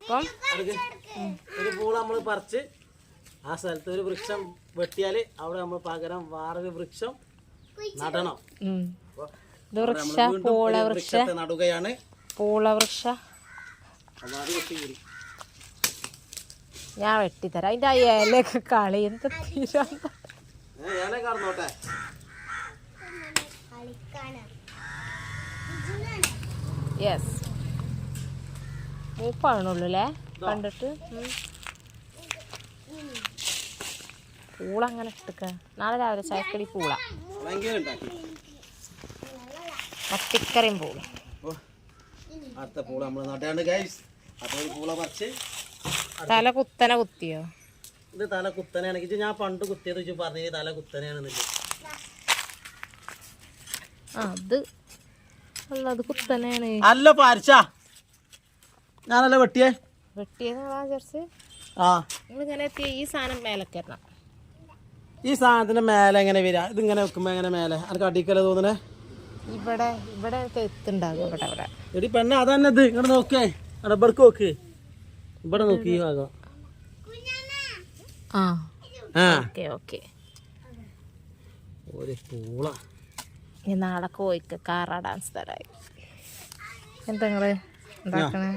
അപ്പം ഒരു പൂള നമ്മൾ പറിച്ച് ആ സ്ഥലത്ത് ഒരു വൃക്ഷം വെട്ടിയാൽ അവിടെ നമ്മൾ പകരം വേറൊരു വൃക്ഷം നടണം. വൃക്ഷത്തെ നടുകയാണ്. പൂളവൃക്ഷ ഞാൻ വെട്ടിത്തരാം. അതിന്റെ ആ ഇലയൊക്കെ കളി എന്ത് ഇല കാണുന്നോട്ടെ. യെസ് മൂപ്പാണുള്ളൂ അല്ലേ കണ്ടിട്ട്. പൂള അങ്ങനെ ഇട്ടക്ക. നാളെ രാവിലെ ചായക്കടി പൂള, മത്തിക്കറിയും പൂള. അടുത്ത പൂള നമ്മൾ നട്ടാണ്ട് ഗൈസ്. അപ്പോൾ ഒരു പൂള പറിച്ച് തല കുത്തനെ കുത്തിയോ? ഇത് തല കുത്തനെയാണെങ്കിൽ ഞാൻ പണ്ട് കുത്തിയത് വെച്ച് പറഞ്ഞത് തല കുത്തനെയാണെന്നില്ല. അത് കുത്തനെയാണ്. അല്ല പാരിച്ചാ ഞാനല്ല വെട്ടിയേ. വെട്ടിയെന്നാ വിചാരിച്ച്. നിങ്ങളിങ്ങനെ എത്തിയ ഈ സാധനം മേലക്കരണം. ഈ സാധനത്തിന്റെ മേലെ എങ്ങനെ വരിക? ഇതിങ്ങനെ വെക്കുമ്പോ എങ്ങനെ മേലെ എനിക്ക് അടിക്കല തോന്നണേ? ഇവിടെ ഇവിടെ എത്തുണ്ടാകും. ഇവിടെ ഇവിടെ എടി പെണ്ണ അതന്നെ. ഇത് ഇങ്ങോട്ട് നോക്കേ, ഇവിടേക്ക് നോക്ക്, ഇവിടെ നോക്കി ഈ ഭാഗം. ഒരു പൂള നാളെ കോയിക്ക് കാറ ഡാൻസ് തരായി. എന്താ നിങ്ങള് ഉണ്ടാക്കണേ?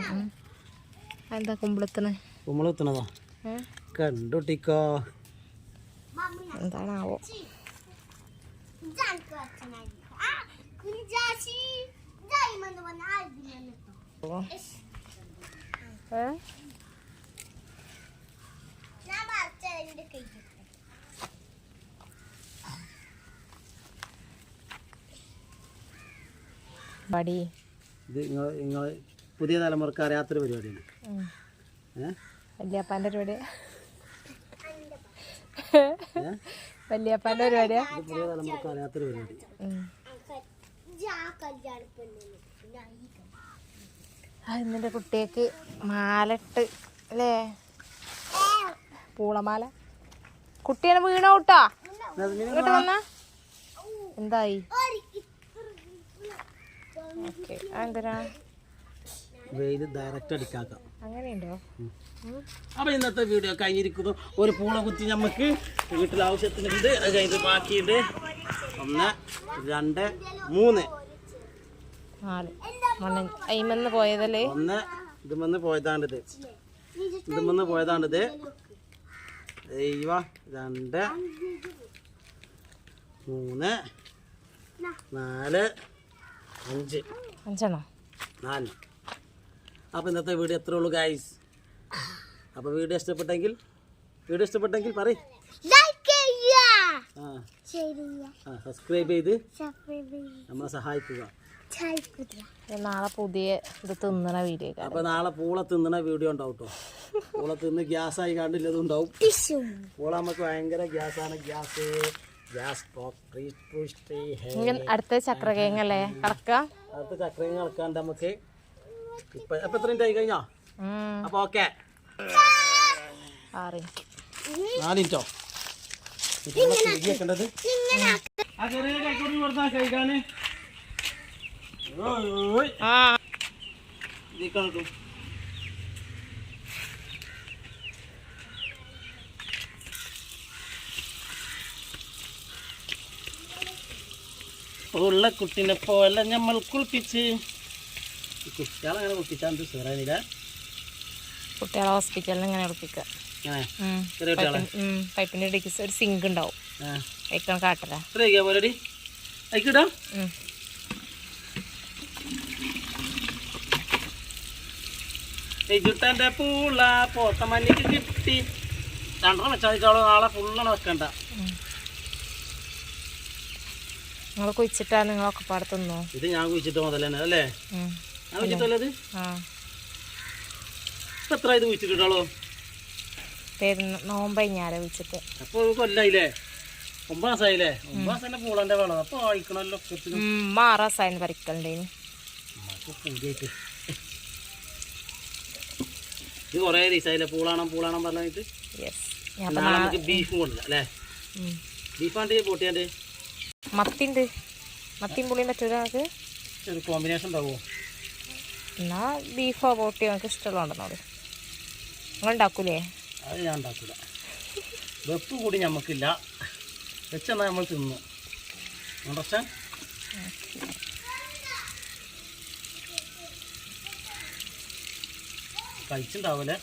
എന്താ കുമ്പളത്തിന്? കുമ്പളത്തിനതാ കണ്ടുട്ടിക്കോ. എന്താണാവോ? ഇത് നിങ്ങള് പുതിയ തലമുറക്ക് അറിയാത്തൊരു പരിപാടിയാണ്. വല്യപ്പാന്റെ പരിപാടിയാ. വല്യപ്പാന്റെ പരിപാടിയാ. പുതിയ തലമുറക്ക് അറിയാത്തൊരു പരിപാടി. ഇന്നിന്റെ കുട്ടിക്ക് മാലട്ട് അല്ലേ? പൂളമാല. കുട്ടിയെ വീണോട്ടാ. ഇങ്ങോട്ട് വന്നാ എന്തായി? എന്തിനാ വെയിൽ ഡയറക്റ്റ് അടിക്കാക്കാം. അങ്ങനെയുണ്ടോ? അപ്പൊ ഇന്നത്തെ വീഡിയോ കഴിഞ്ഞിരിക്കുന്നു. ഒരു പൂള കുത്തി നമുക്ക് വീട്ടിൽ ആവശ്യത്തിനുണ്ട്. അത് കഴിഞ്ഞ് ബാക്കിയുണ്ട് 1 2 3 4 അയിമെന്ന് പോയതല്ലേ? 1 ഇതുമെന്ന് പോയതാണിത്. ഇതുമെന്ന് പോയതാണിത്. 2 3 4 5 5 4. അപ്പോൾ ഇന്നത്തെ വീഡിയോ എത്രേ ഉള്ളൂ ഗൈസ്. അപ്പോൾ വീഡിയോ ഇഷ്ടപ്പെട്ടെങ്കിൽ പറയ് സബ്സ്ക്രൈബ് ചെയ്ത് നമ്മളെ സഹായിക്കുക. നാളെ പുതിയ ഇത് തിന്നണ വീഡിയോ. അപ്പോൾ നാളെ പൂള തിന്നണ വീഡിയോ ഉണ്ടാവും കേട്ടോ. പൂള തിന്ന് ഗ്യാസായി കണ്ടില്ലതും ഉണ്ടാവും. പൂള നമുക്ക് ഭയങ്കര ഗ്യാസാണ്. അടുത്ത ചക്രകേങ്ങല്ലേ കളക്ക? അടുത്ത ചക്രകേങ്ങ കളക്കാണ്ട് നമുക്ക്. ഇപ്പൊ എത്ര മിനിറ്റ് ആയി കഴിഞ്ഞോ? അപ്പൊ ഓക്കെ 4 മിനിറ്റോ വെക്കേണ്ടത്. കഴിക്കാന് ഉള്ള കുട്ടീനെ പോലെ നമ്മൾ കുളിപ്പിച്ച്. കുട്ടികളങ്ങനെ കുളിപ്പിച്ചാൽ സുഖമില്ല. കുട്ടികളെ ഹോസ്പിറ്റലിൽ ഇങ്ങനെ കുളിപ്പിക്കുക. പൈപ്പിന്റെ ഇടയ്ക്ക് ഒരു സിങ്ക് ഉണ്ടാവും. കാട്ടല ചുട്ടന്റെ പൂള പോത്ത മല്ലിക്ക് കിട്ടി. 2 വെച്ചാൽ നാളെ ഫുള്ളാണ് വെക്കണ്ട. നിങ്ങൾ കുഴിച്ചിട്ടാ നിങ്ങളൊക്കെ പാടെ തിന്നോ? ഇത് ഞാൻ കുഴിച്ചിട്ട് മുതലേ അല്ലേ? ഞാൻ കുഴിച്ചിട്ടല്ലത്. എത്ര ഇത് കുഴിച്ചിട്ടുള്ളൂ? നോമ്പ് ഞാരെ കുഴിച്ചിട്ട്. അപ്പൊ കൊല്ലായില്ലേ? 9 മാസമായില്ലേ? 9 മാസം പൂളന്റെ വേണം. അപ്പൊ വായിക്കണല്ലോ. 6 മാസമായിരുന്നു പറിക്കണ്ടേന്. ഇത് കൊറേ ദിവസമായില്ലേ പൂളാണം പറഞ്ഞിട്ട്. നമുക്ക് ബീഫും കൊണ്ടില്ല അല്ലേ? ബീഫാണ്ട് പൊട്ടിയാണ്ട് മത്തിണ്ട്. മത്തിയും പുളിയും പറ്റൂല നമുക്ക്. ഒരു കോമ്പിനേഷൻ ഉണ്ടാവുമോ? എന്നാ ബീഫോ പൊട്ടിയോ നമുക്ക് ഇഷ്ടമുള്ളതുണ്ടെന്നോട്. നിങ്ങളുണ്ടാക്കൂലേ? അത് ഞാൻ ഉണ്ടാക്കില്ല. വെപ്പ് കൂടി നമുക്കില്ല. വെച്ചെന്നാൽ നമ്മൾ തിന്നു. പക്ഷേ കഴിച്ചിട്ടുണ്ടാവൂലേ?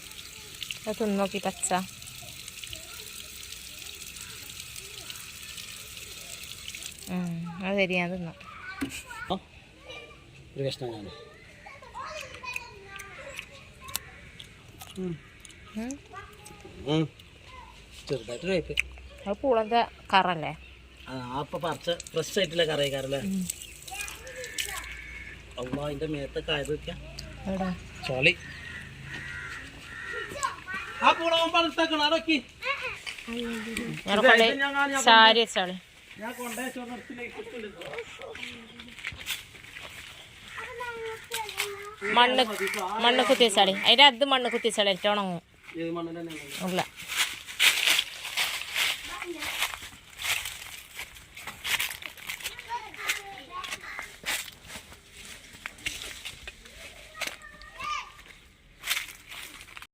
അത് തിന്നു നോക്കി പച്ച. അത് ശരി, ഞാൻ തിന്നു. ഒരു കഷ്ണം ഞാൻ ചെറുതായിട്ട് കഴിപ്പ്. അത് പൂളൻ്റെ കറല്ലേ? അപ്പം പറിച്ച ഫ്രഷ് ആയിട്ടുള്ള കറിയക്കാരല്ലേ? അമ്മ അതിൻ്റെ മേത്തൊക്കെ ആയത് വെക്കാം. ചോളി ആ പൂളവൻ പഴുത്തേക്കണം. അടക്കി സാരി വെച്ചാളി. ഞാൻ കൊണ്ടുപോയി മണ്ണ് കുത്തി വെച്ചാളി. അതിൻ്റെ അത് മണ്ണ് കുത്തി വെച്ചാളി. ഏറ്റവും ഉണങ്ങും. ഏത് മണ്ണിൽ തന്നെ ഇല്ല.